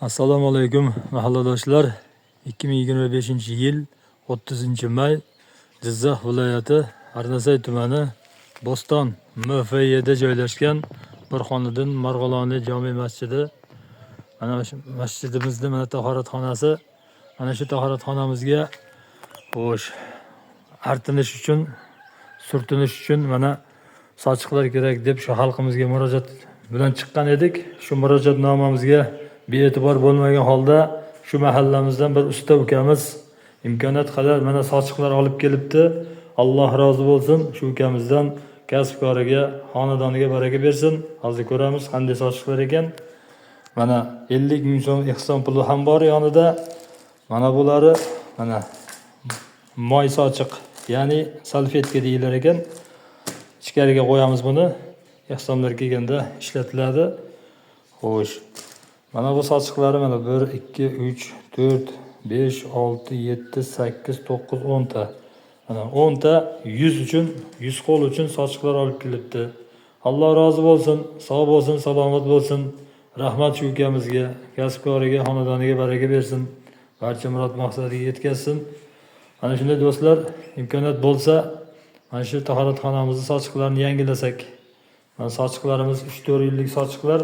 Assalomu alaykum mahalladoshlar. 2025-yil 30-may Jizzax viloyati Arnasay tumani Bo'ston MFYda joylashgan bir xonadon Marg'ilonli jome masjidi. Mana shu masjidimizning mana tahoratxonasi. Mana shu tahoratxonamizga xo'sh artinish uchun, surtinish uchun mana sochiqlar kerak deb shu xalqimizga murojaat bilan chiqqan edik. Shu murojaatnomamizga bee'tibor bo'lmagan holda shu mahallamizdan bir usta ukamiz imkoniyat qadar mana sochiqlar olib kelibdi. Alloh rozi bo'lsin. Shu ukamizdan kasb-koriga, xonadoniga baraka bersin. Hozir ko'ramiz qanday sochiqlar ekan. Mana 50 ming so'm ehson puli ham bor yonida. Mana bulari mana moy sochiq, ya'ni salfetka deyilar ekan. Ichkariga qo'yamiz buni. Ehsonlar kelganda ishlatiladi. Xo'sh. Mana bu sochiqlari mana 1 2 3 4 5 6 7 8 9 10 ta. Mana 10 ta 100 uchun, 100 qo'l uchun sochiqlar olib kelibdi. Alloh rozi bo'lsin, sog' bo'lsin, salomat bo'lsin. Rahmat shu ukamizga, kasb-koriga, xonadoniga baraka bersin. Barcha murod maqsadiga yetkazsin. Mana shunday do'stlar, imkoniyat bo'lsa, mana shu tahoratxonamizning sochiqlarini yangilasak. Mana sochiqlarimiz 3-4 yillik sochiqlar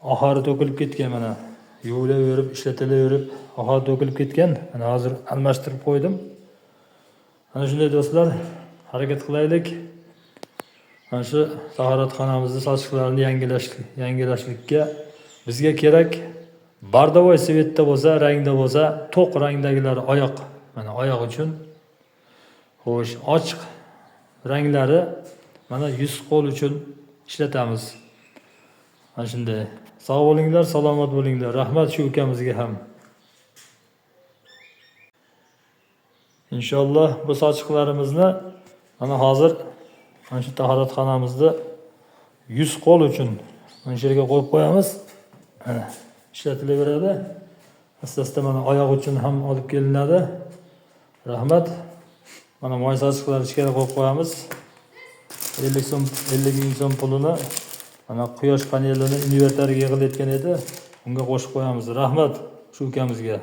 oxiri to'kilib ketgan mana. Yuvilaverib, ishlatilaverib, oxiri to'kilib ketgan. Mana hozir almashtirib qo'ydim. Mana shunday do'stlar, harakat qilaylik. Mana shu tahoratxonamizning sochiqlarini yangilashlikka bizga kerak bardavoy svetda bo'lsa, rangda bo'lsa, to'q rangdagilari oyoq, mana oyoq uchun. Xo'sh, ochiq ranglari mana 100 qo'l uchun ishlatamiz. Mana shunday. Sog' bo'linglar, salomat bo'linglar. Rahmat shu ukamizga ham. Inshaalloh bu sochiqlarimizni mana hozir mana shu tahoratxonamizda 100 qo'l uchun mana shu yerga qo'yib qo'yamiz. Mana ishlatilaveradi. Asta-asta mana oyoq uchun ham olib kelinadi. Rahmat. Mana moy sochiqlarni ichkariga qo'yib qo'yamiz. 50 ming so'm pulini mana quyosh panelini invertoriga yig'ilayotgan edi. Unga qo'shib qo'yamiz. Rahmat shu ukamizga.